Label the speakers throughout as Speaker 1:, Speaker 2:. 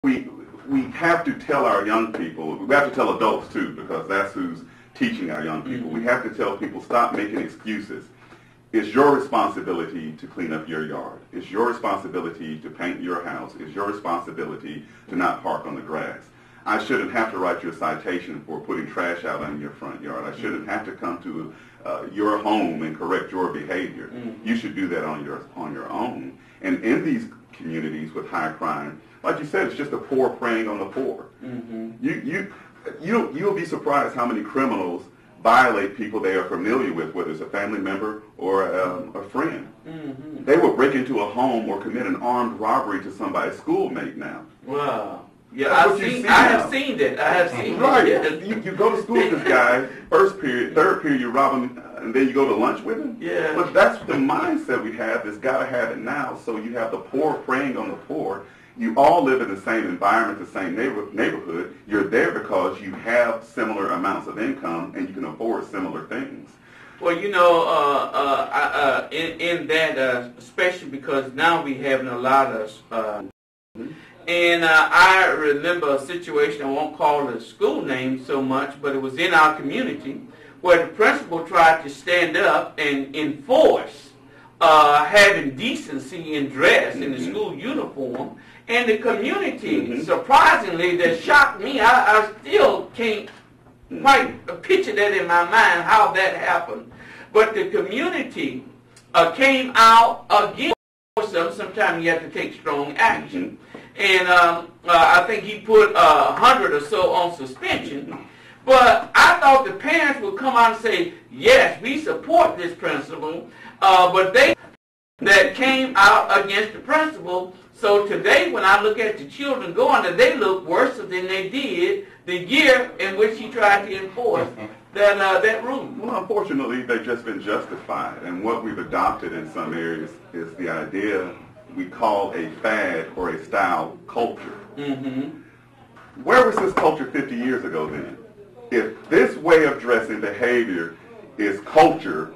Speaker 1: we have to tell our young people, we have to tell adults too, because that's who's teaching our young people. We have to tell people, stop making excuses. It's your responsibility to clean up your yard. It's your responsibility to paint your house. It's your responsibility to not park on the grass. I shouldn't have to write you a citation for putting trash out in your front yard. I shouldn't have to come to your home and correct your behavior. You should do that on your own. And in these communities with high crime, like you said, it's just the poor preying on the poor. You'll be surprised how many criminals violate people they are familiar with, whether it's a family member or a friend. They will break into a home or commit an armed robbery to somebody's schoolmate now.
Speaker 2: Wow. Yeah, I have seen that. I have seen
Speaker 1: right.
Speaker 2: That.
Speaker 1: You go to school with this guy, first period, third period, you rob him, and then you go to lunch with him?
Speaker 2: Yeah.
Speaker 1: But that's the mindset we have. It's got to have it now. So you have the poor preying on the poor. You all live in the same environment, the same neighborhood. You're there because you have similar amounts of income and you can afford similar things.
Speaker 2: Well, in that, especially because now we having a lot of, and I remember a situation, I won't call the school name so much, but it was in our community where the principal tried to stand up and enforce having decency in dress in the school uniform. And the community, surprisingly, that shocked me. I still can't quite picture that in my mind, how that happened. But the community came out against them. Sometimes you have to take strong action. And I think he put 100 or so on suspension. But I thought the parents would come out and say, yes, we support this principal. But they that came out against the principal. So today, when I look at the children going, they look worse than they did the year in which he tried to enforce that rule.
Speaker 1: Well, unfortunately, they've just been justified. And what we've adopted in some areas is the idea we call a fad or a style culture. Where was this culture 50 years ago then? If this way of dressing behavior is culture,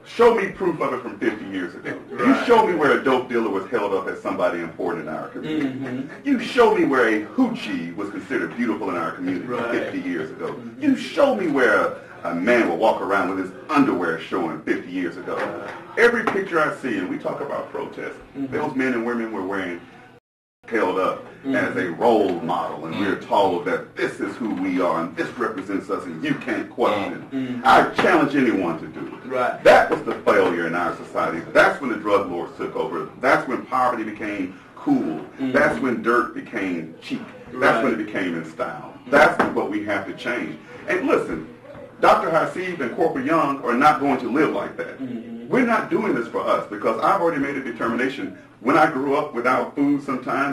Speaker 1: show me proof of it from 50 years ago. Right. You show me where a dope dealer was held up as somebody important in our community. You show me where a hoochie was considered beautiful in our community 50 years ago. You show me where a man will walk around with his underwear showing 50 years ago. Every picture I see, and we talk about protests, those men and women were wearing held up as a role model, and we're told that this is who we are and this represents us and you can't question. I challenge anyone to do it.
Speaker 2: Right.
Speaker 1: That was the failure in our society. That's when the drug lords took over. That's when poverty became cool. That's when dirt became cheap. That's when it became in style. That's what we have to change. And listen, Dr. Hasib and Corporal Young are not going to live like that. We're not doing this for us, because I've already made a determination. When I grew up without food sometimes,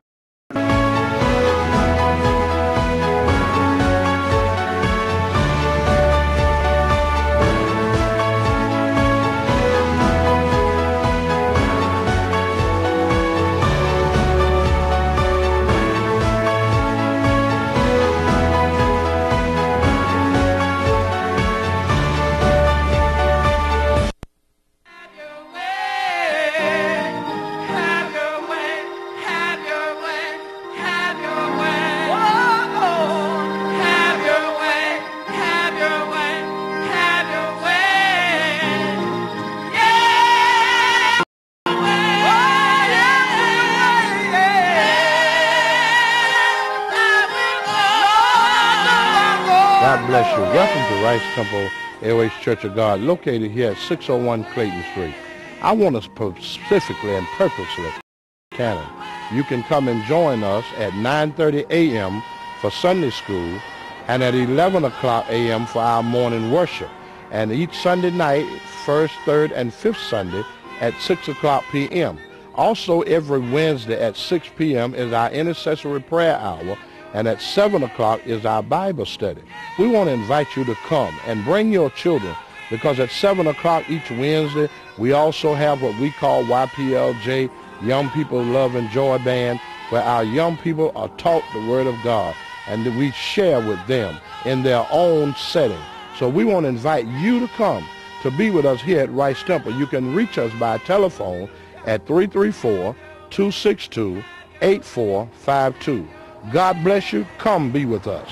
Speaker 3: God bless you. Welcome to Rice Temple AOH Church of God, located here at 601 Clayton Street. I want us specifically and purposely, Cannon. You can come and join us at 9:30 a.m. for Sunday school and at 11 o'clock a.m. for our morning worship. And each Sunday night, first, third, and fifth Sunday at 6 o'clock p.m. Also, every Wednesday at 6 p.m. is our intercessory prayer hour, and at 7 o'clock is our Bible study. We want to invite you to come and bring your children, because at 7 o'clock each Wednesday, we also have what we call YPLJ, Young People Love and Joy Band, where our young people are taught the Word of God, and that we share with them in their own setting. So we want to invite you to come to be with us here at Rice Temple. You can reach us by telephone at 334-262-8255. 8452. God bless you. Come be with us.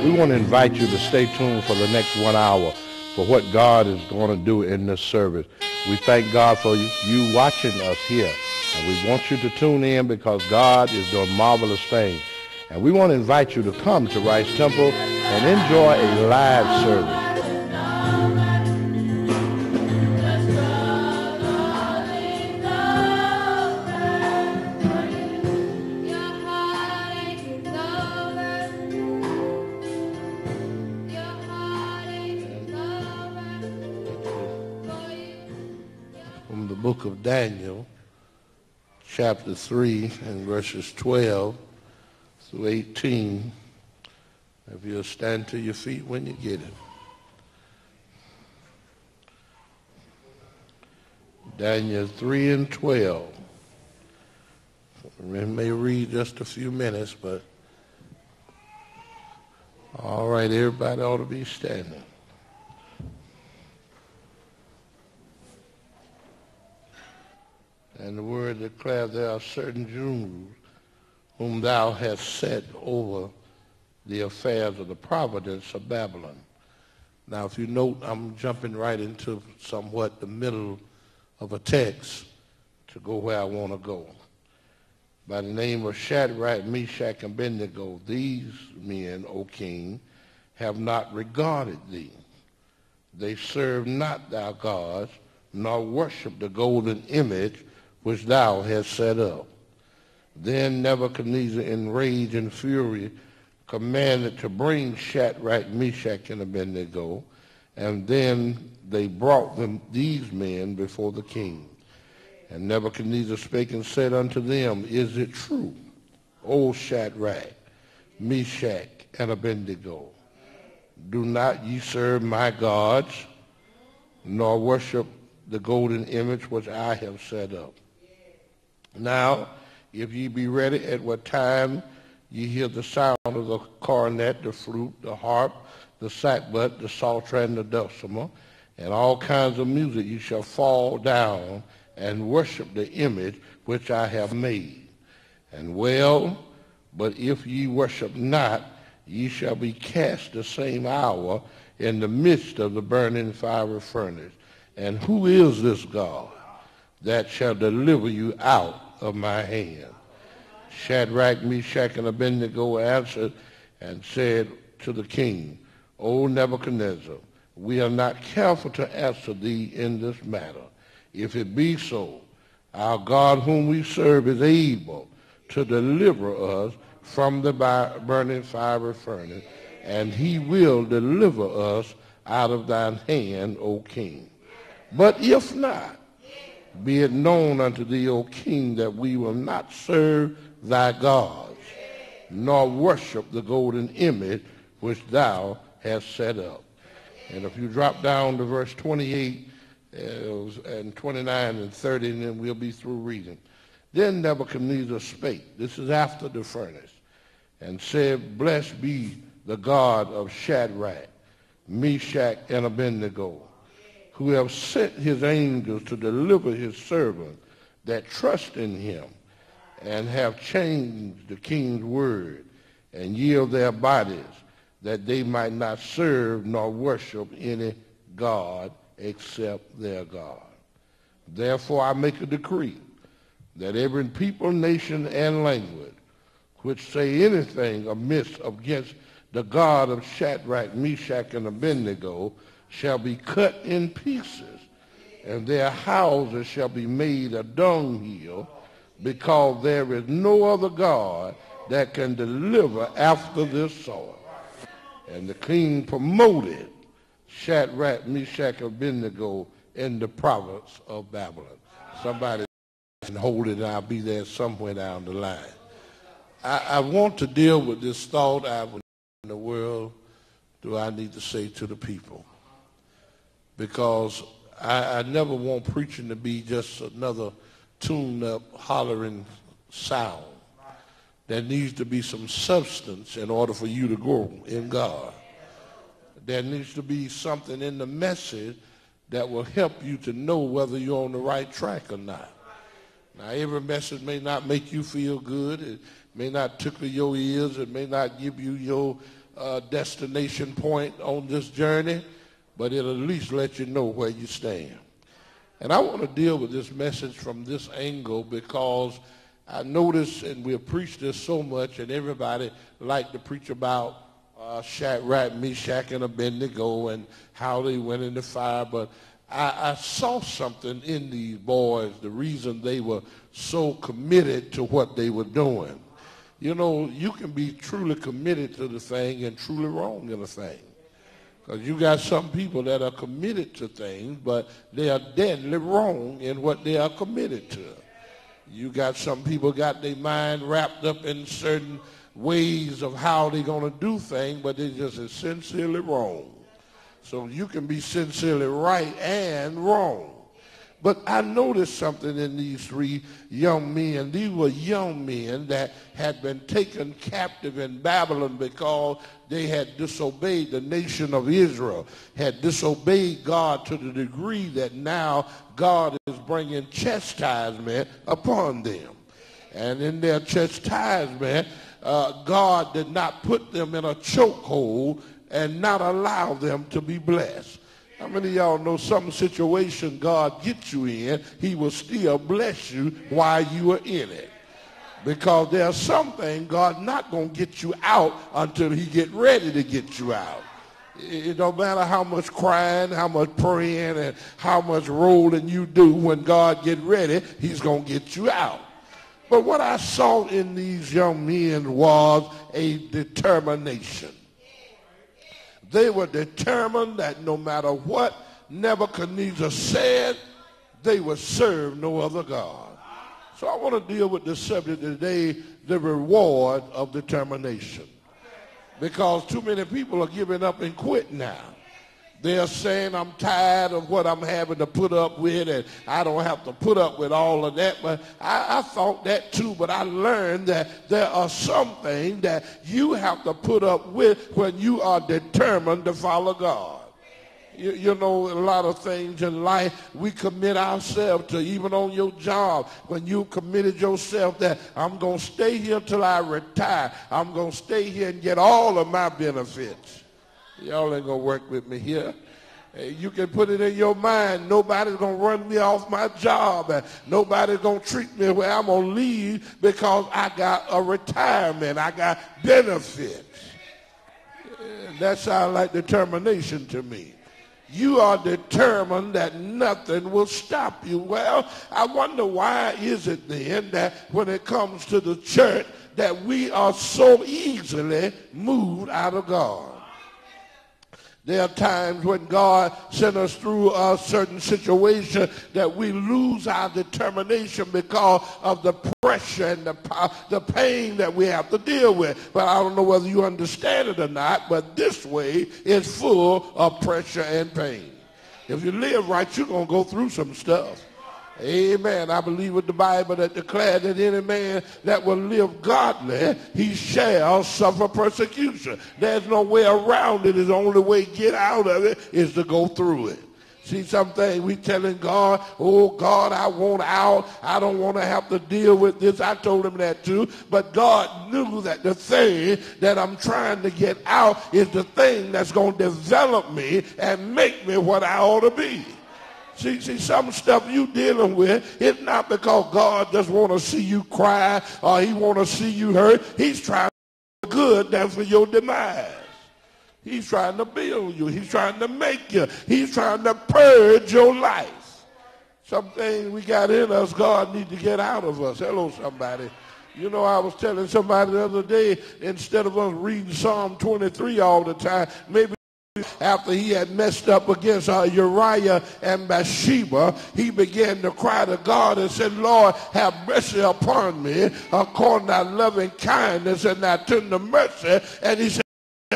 Speaker 3: We want to invite you to stay tuned for the next 1 hour for what God is going to do in this service. We thank God for you watching us here. And we want you to tune in because God is doing marvelous things. And we want to invite you to come to Rice Temple and enjoy a live service. From the book of Daniel, chapter 3 and verses 12 through 18. If you'll stand to your feet when you get it. Daniel 3 and 12. We may read just a few minutes, but all right, everybody ought to be standing. And the word declares there are certain Jews whom thou hast set over the affairs of the providence of Babylon. Now, if you note, I'm jumping right into somewhat the middle of a text to go where I want to go. By the name of Shadrach, Meshach, and Abednego, these men, O king, have not regarded thee. They serve not thy gods, nor worship the golden image which thou hast set up. Then Nebuchadnezzar, in rage and fury, commanded to bring Shadrach, Meshach, and Abednego, and then they brought these men before the king. And Nebuchadnezzar spake and said unto them, Is it true, O Shadrach, Meshach, and Abednego? Do not ye serve my gods, nor worship the golden image which I have set up? Now, if ye be ready at what time ye hear the sound of the cornet, the flute, the harp, the sackbut, the psaltery, and the dulcimer, and all kinds of music, ye shall fall down and worship the image which I have made. And well, but if ye worship not, ye shall be cast the same hour in the midst of the burning fiery furnace. And who is this God that shall deliver you out of my hand? Shadrach, Meshach, and Abednego answered and said to the king, O Nebuchadnezzar, we are not careful to answer thee in this matter. If it be so, our God whom we serve is able to deliver us from the burning fiery furnace, and he will deliver us out of thine hand, O king. But if not, be it known unto thee, O king, that we will not serve thy gods, nor worship the golden image which thou hast set up. And if you drop down to verse 28 and 29 and 30, and then we'll be through reading. Then Nebuchadnezzar spake, this is after the furnace, and said, Blessed be the God of Shadrach, Meshach, and Abednego, who have sent his angels to deliver his servants that trust in him, and have changed the king's word, and yield their bodies, that they might not serve nor worship any God except their God. Therefore I make a decree that every people, nation, and language which say anything amiss against the God of Shadrach, Meshach, and Abednego shall be cut in pieces, and their houses shall be made a dunghill, because there is no other God that can deliver after this sort. And the king promoted Shadrach, Meshach, and Abednego in the province of Babylon. Somebody can hold it, and I'll be there somewhere down the line. I want to deal with this thought in the world do I need to say to the people. Because I never want preaching to be just another tuned-up, hollering sound. There needs to be some substance in order for you to grow in God. There needs to be something in the message that will help you to know whether you're on the right track or not. Now, every message may not make you feel good. It may not tickle your ears. It may not give you your destination point on this journey, but it'll at least let you know where you stand. And I want to deal with this message from this angle because I notice, and we've preached this so much, and everybody like to preach about Shadrach, Meshach, and Abednego and how they went in the fire, but I saw something in these boys, the reason they were so committed to what they were doing. You know, you can be truly committed to the thing and truly wrong in a thing. Because you got some people that are committed to things, but they are deadly wrong in what they are committed to. You got some people got their mind wrapped up in certain ways of how they're going to do things, but they just are sincerely wrong. So you can be sincerely right and wrong. But I noticed something in these three young men. These were young men that had been taken captive in Babylon because they had disobeyed the nation of Israel, had disobeyed God to the degree that now God is bringing chastisement upon them. And in their chastisement, God did not put them in a chokehold and not allow them to be blessed. How many of y'all know some situation God gets you in, he will still bless you while you are in it? Because there's something God not going to get you out until he get ready to get you out. It don't matter how much crying, how much praying, and how much rolling you do. When God get ready, he's going to get you out. But what I saw in these young men was a determination. They were determined that no matter what Nebuchadnezzar said, they would serve no other God. So I want to deal with the subject today, the reward of determination. Because too many people are giving up and quit now. They're saying, I'm tired of what I'm having to put up with, and I don't have to put up with all of that. But I thought that too, but I learned that there are some things that you have to put up with when you are determined to follow God. You know, a lot of things in life we commit ourselves to, even on your job. When you committed yourself that I'm going to stay here till I retire. I'm going to stay here and get all of my benefits. Y'all ain't going to work with me here. You can put it in your mind, nobody's going to run me off my job, and nobody's going to treat me where I'm going to leave because I got a retirement, I got benefits. That sounds like determination to me. You are determined that nothing will stop you. Well, I wonder why is it then that when it comes to the church that we are so easily moved out of God? There are times when God sent us through a certain situation that we lose our determination because of the pressure and the pain that we have to deal with. But I don't know whether you understand it or not, but this way is full of pressure and pain. If you live right, you're going to go through some stuff. Amen. I believe with the Bible that declares that any man that will live godly, he shall suffer persecution. There's no way around it. The only way to get out of it is to go through it. See, something we telling God, oh God, I want out. I don't want to have to deal with this. I told him that too. But God knew that the thing that I'm trying to get out is the thing that's going to develop me and make me what I ought to be. See, some stuff you dealing with, it's not because God just want to see you cry or he want to see you hurt. He's trying to do good that's for your demise. He's trying to build you. He's trying to make you. He's trying to purge your life.
Speaker 4: Some things we got in us, God needs to get out of us. Hello, somebody. You know, I was telling somebody the other day, instead of us reading Psalm 23 all the time, maybe after he had messed up against Uriah and Bathsheba, he began to cry to God and said, Lord, have mercy upon me according to thy loving kindness and thy tender mercy. And he said,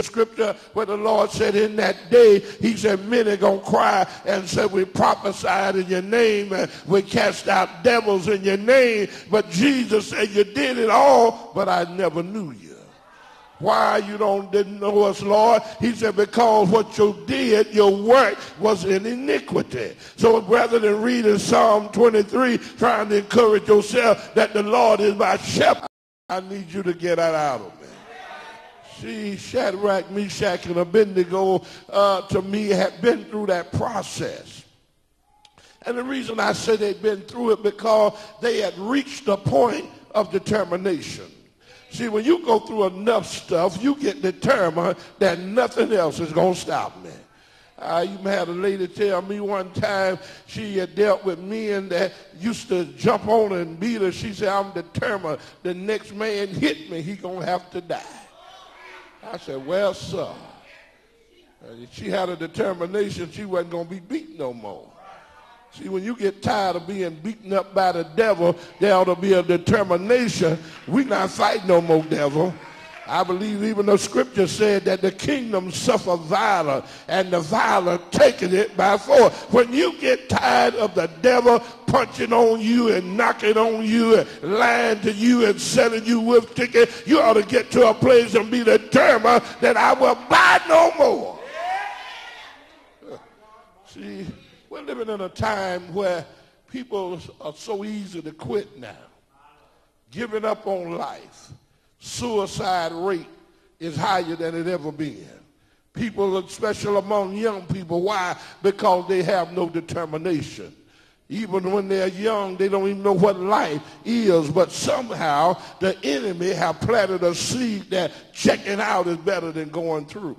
Speaker 4: scripture where the Lord said in that day, he said, many gonna cry and say, we prophesied in your name and we cast out devils in your name. But Jesus said, you did it all, but I never knew you. Why you didn't know us, Lord? He said, because what you did, your work was in iniquity. So rather than reading Psalm 23, trying to encourage yourself that the Lord is my shepherd, I need you to get that out of me. See, Shadrach, Meshach, and Abednego, to me, had been through that process. And the reason I say they'd been through it because they had reached the point of determination. See, when you go through enough stuff, you get determined that nothing else is going to stop me. I even had a lady tell me one time she had dealt with men that used to jump on her and beat her. She said, I'm determined the next man hit me, he going to have to die. I said, well, sir, she had a determination she wasn't going to be beat no more. See, when you get tired of being beaten up by the devil, there ought to be a determination. We not fight no more, devil. I believe even the scripture said that the kingdom suffer violence, and the violent taking it by force. When you get tired of the devil punching on you and knocking on you and lying to you and selling you with tickets, you ought to get to a place and be determined that I will buy no more. See, we're living in a time where people are so easy to quit now. Giving up on life. Suicide rate is higher than it ever been. People, especially among young people, why? Because they have no determination. Even when they're young, they don't even know what life is, but somehow the enemy have planted a seed that checking out is better than going through.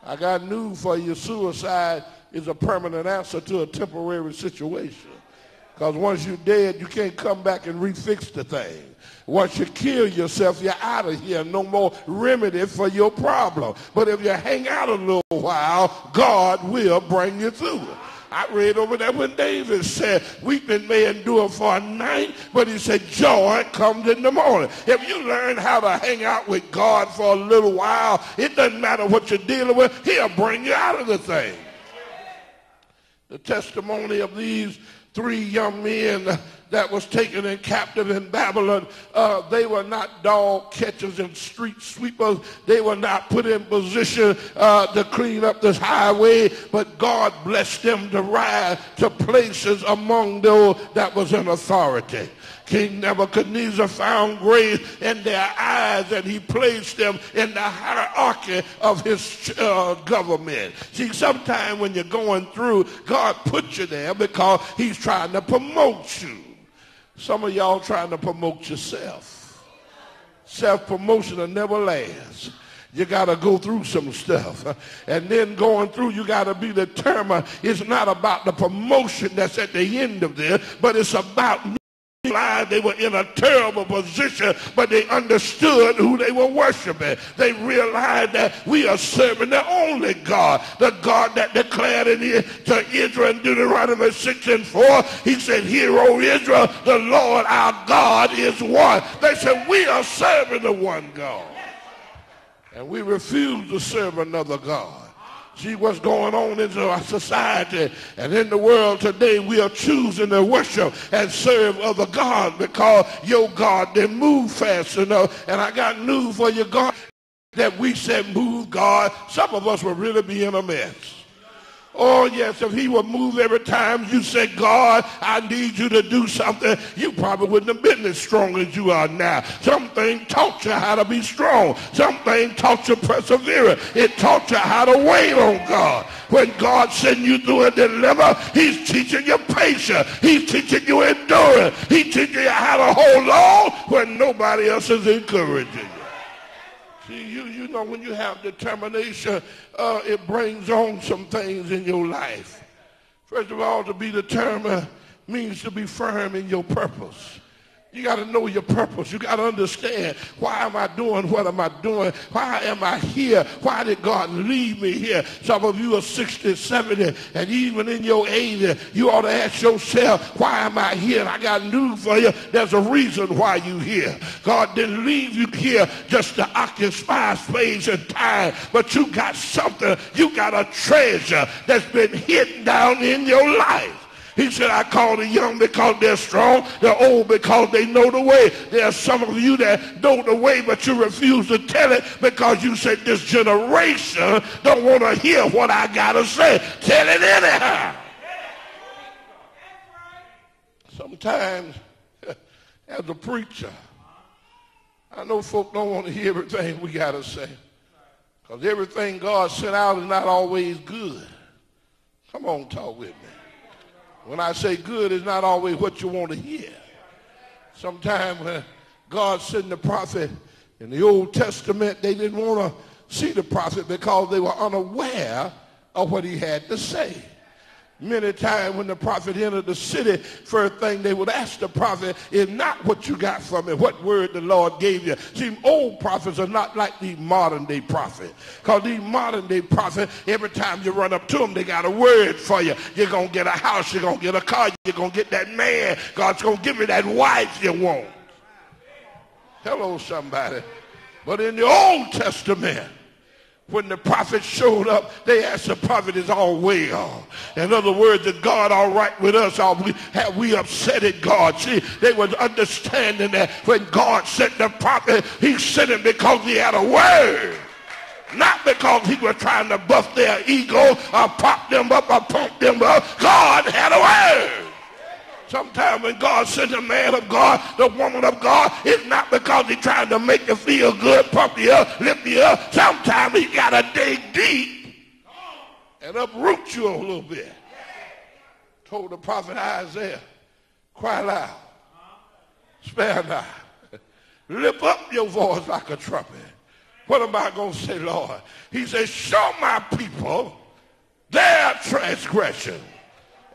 Speaker 4: I got news for you. Suicide is a permanent answer to a temporary situation. Because once you're dead, you can't come back and refix the thing. Once you kill yourself, you're out of here. No more remedy for your problem. But if you hang out a little while, God will bring you through it. I read over there when David said, weeping may endure for a night, but he said, joy comes in the morning. If you learn how to hang out with God for a little while, it doesn't matter what you're dealing with, he'll bring you out of the thing. The testimony of these 3 young men that was taken in captive in Babylon, they were not dog catchers and street sweepers. They were not put in position to clean up this highway, but God blessed them to rise to places among those that was in authority. King Nebuchadnezzar found grace in their eyes, and he placed them in the hierarchy of his government. See, sometimes when you're going through, God puts you there because he's trying to promote you. Some of y'all trying to promote yourself. Self-promotion will never last. You got to go through some stuff. And then going through, you got to be determined. It's not about the promotion that's at the end of this, but it's about they were in a terrible position, but they understood who they were worshiping. They realized that we are serving the only God, the God that declared to Israel in Deuteronomy 6:4. He said, hear, O Israel, the Lord our God is one. They said, we are serving the one God, and we refuse to serve another God. See what's going on in our society and in the world today. We are choosing to worship and serve other gods because your God didn't move fast enough. And I got news for you, God, that we said move, God. Some of us will really be in a mess. Oh, yes, if he would move every time you say, God, I need you to do something, you probably wouldn't have been as strong as you are now. Something taught you how to be strong. Something taught you perseverance. It taught you how to wait on God. When God sends you through a dilemma, he's teaching you patience. He's teaching you endurance. He's teaching you how to hold on when nobody else is encouraging you. See, you know, when you have determination, it brings on some things in your life. First of all, to be determined means to be firm in your purpose. You got to know your purpose. You got to understand, why am I doing what am I doing? Why am I here? Why did God leave me here? Some of you are 60, 70, and even in your 80, you ought to ask yourself, why am I here? And I got news for you. There's a reason why you're here. God didn't leave you here just to occupy space and time, but you got something. You got a treasure that's been hidden down in your life. He said, I call the young because they're strong, the old because they know the way. There are some of you that know the way, but you refuse to tell it because you said this generation don't want to hear what I got to say. Tell it anyhow. Sometimes, as a preacher, I know folk don't want to hear everything we got to say, because everything God sent out is not always good. Come on, talk with me. When I say good, it's not always what you want to hear. Sometimes when God sent the prophet in the Old Testament, they didn't want to see the prophet because they were unaware of what he had to say. Many times when the prophet entered the city, first thing they would ask the prophet is not what you got from it, what word the Lord gave you. See, old prophets are not like these modern day prophets. Because these modern day prophets, every time you run up to them, they got a word for you. You're going to get a house, you're going to get a car, you're going to get that man. God's going to give you that wife you want. Hello, somebody. But in the Old Testament, when the prophet showed up, they asked the prophet, is all well? In other words, is God all right with us? Have we upsetted God? See, they were understanding that when God sent the prophet, he sent him because he had a word. Not because he was trying to buff their ego or pop them up or pump them up. God had a word. Sometimes when God sends a man of God, the woman of God, it's not because he's trying to make you feel good, pump you up, lift you up. Sometimes he got to dig deep and uproot you a little bit. Told the prophet Isaiah, cry loud, spare not, lift up your voice like a trumpet. What am I going to say, Lord? He said, show my people their transgression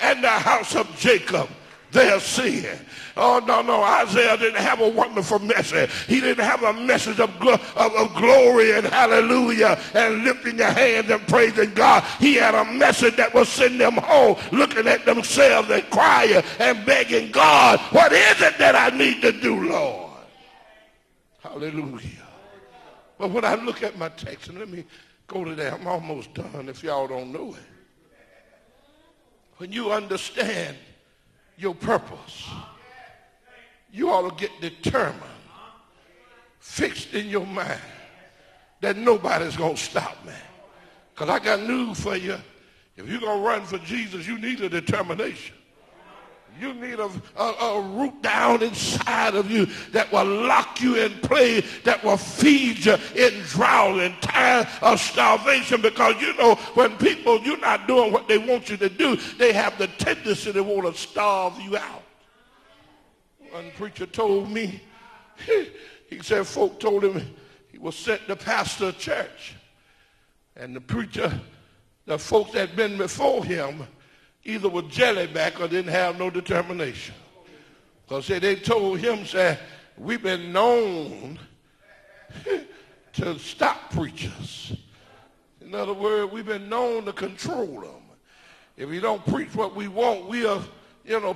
Speaker 4: and the house of Jacob their sin. Oh, no. Isaiah didn't have a wonderful message. He didn't have a message of glory and hallelujah and lifting your hands and praising God. He had a message that will send them home looking at themselves and crying and begging God, what is it that I need to do, Lord? Hallelujah. But when I look at my text, and let me go to that. I'm almost done if y'all don't know it. When you understand your purpose, you ought to get determined, fixed in your mind that nobody's going to stop me. Because I got news for you. If you're going to run for Jesus, you need a determination. You need a root down inside of you that will lock you in place, that will feed you in drought and time of starvation. Because you know, when people, you're not doing what they want you to do, they have the tendency to want to starve you out. One preacher told me, he said folk told him he was sent to pastor a church. And the preacher, the folks that had been before him, either were jellyback or didn't have no determination. Because they told him, said, we've been known to stop preachers. In other words, we've been known to control them. If you don't preach what we want, we'll,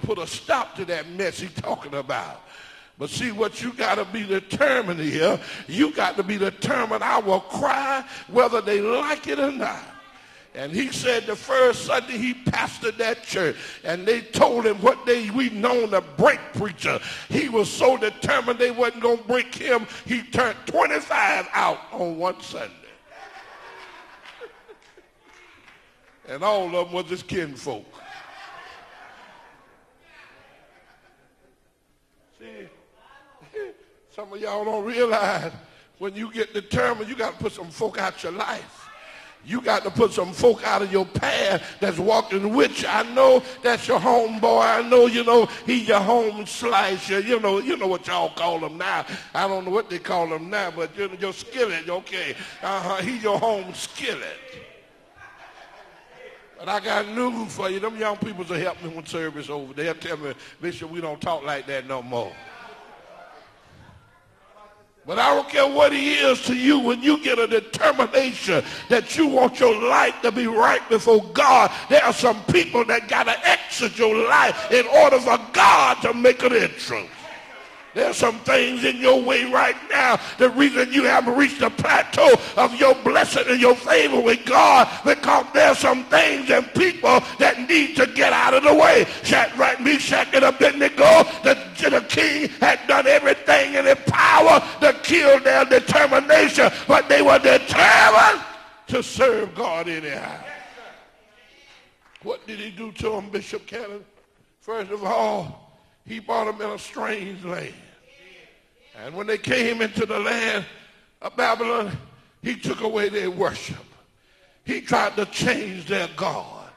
Speaker 4: put a stop to that mess he's talking about. But see, what you got to be determined here, you got to be determined, I will cry whether they like it or not. And he said the first Sunday he pastored that church, and they told him what we've known to break preacher. He was so determined they wasn't going to break him, he turned 25 out on one Sunday. And all of them was his kinfolk. See, some of y'all don't realize when you get determined, you got to put some folk out your life. You got to put some folk out of your path that's walking with you. I know that's your homeboy. I know, he's your home slicer. You know what y'all call him now. I don't know what they call him now, but your skillet, okay. He's your home skillet. But I got news for you. Them young people will help me when service over. They'll tell me, Bishop, we don't talk like that no more. But I don't care what he is to you, when you get a determination that you want your life to be right before God, there are some people that got to exit your life in order for God to make an entrance. There's some things in your way right now. The reason you haven't reached the plateau of your blessing and your favor with God, because there's some things and people that need to get out of the way. Shadrach, Meshach, and Abednego, the king had done everything in his power to kill their determination, but they were determined to serve God anyhow. What did he do to them, Bishop Cannon? First of all, he brought them in a strange land. And when they came into the land of Babylon, he took away their worship. He tried to change their God.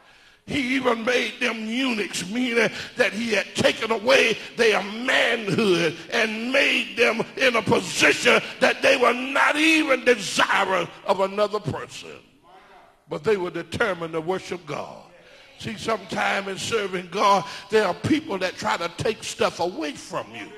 Speaker 4: He even made them eunuchs, meaning that he had taken away their manhood and made them in a position that they were not even desirous of another person. But they were determined to worship God. See, sometime in serving God, there are people that try to take stuff away from you.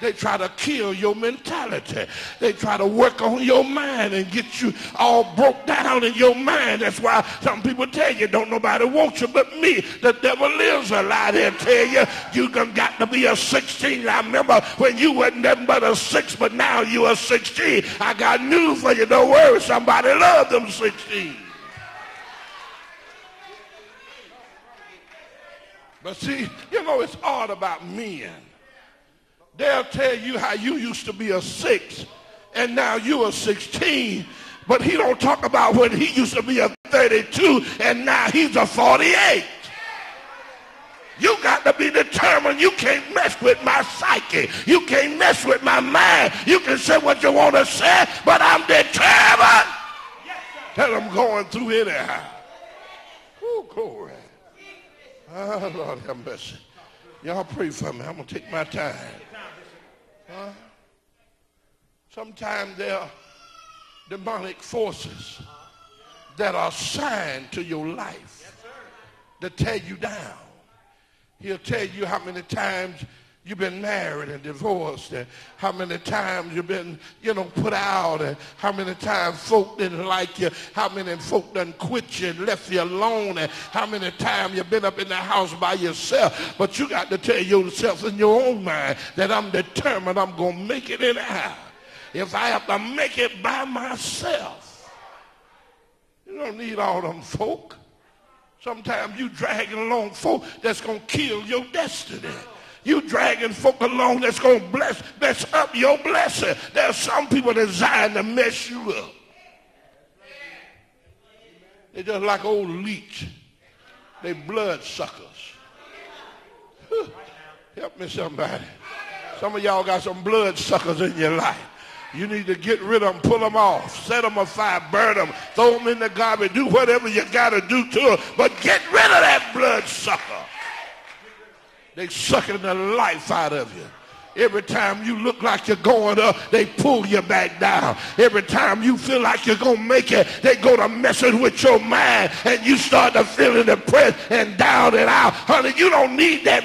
Speaker 4: They try to kill your mentality. They try to work on your mind and get you all broke down in your mind. That's why some people tell you, don't nobody want you but me. The devil lives a lie. They'll tell you, you done got to be a 16. I remember when you wasn't nothing but a 6, but now you are 16. I got news for you. Don't worry, somebody loved them 16. But see, you know, it's odd about men. They'll tell you how you used to be a 6 and now you're a 16. But he don't talk about when he used to be a 32 and now he's a 48. You got to be determined. You can't mess with my psyche. You can't mess with my mind. You can say what you want to say, but I'm determined that I'm going through anyhow. Oh, glory. Oh, Lord have mercy. Y'all pray for me. I'm going to take my time. Sometimes there are demonic forces that are assigned to your life that tear you down. He'll tell you how many times you've been married and divorced, and how many times you've been, put out, and how many times folk didn't like you, how many folk done quit you and left you alone, and how many times you've been up in the house by yourself. But you got to tell yourself in your own mind that I'm determined I'm going to make it anyhow. If I have to make it by myself. You don't need all them folk. Sometimes you dragging along folk that's going to kill your destiny. You dragging folk along that's going to mess up your blessing. There's some people designed to mess you up. They're just like old leech. They blood suckers. Help me somebody. Some of y'all got some blood suckers in your life. You need to get rid of them, pull them off, set them afire, burn them, throw them in the garbage, do whatever you got to do to them, but get rid of that blood sucker. They sucking the life out of you. Every time you look like you're going up, they pull you back down. Every time you feel like you're going to make it, they go to messing with your mind, and you start to feel depressed and down and out. Honey, you don't need that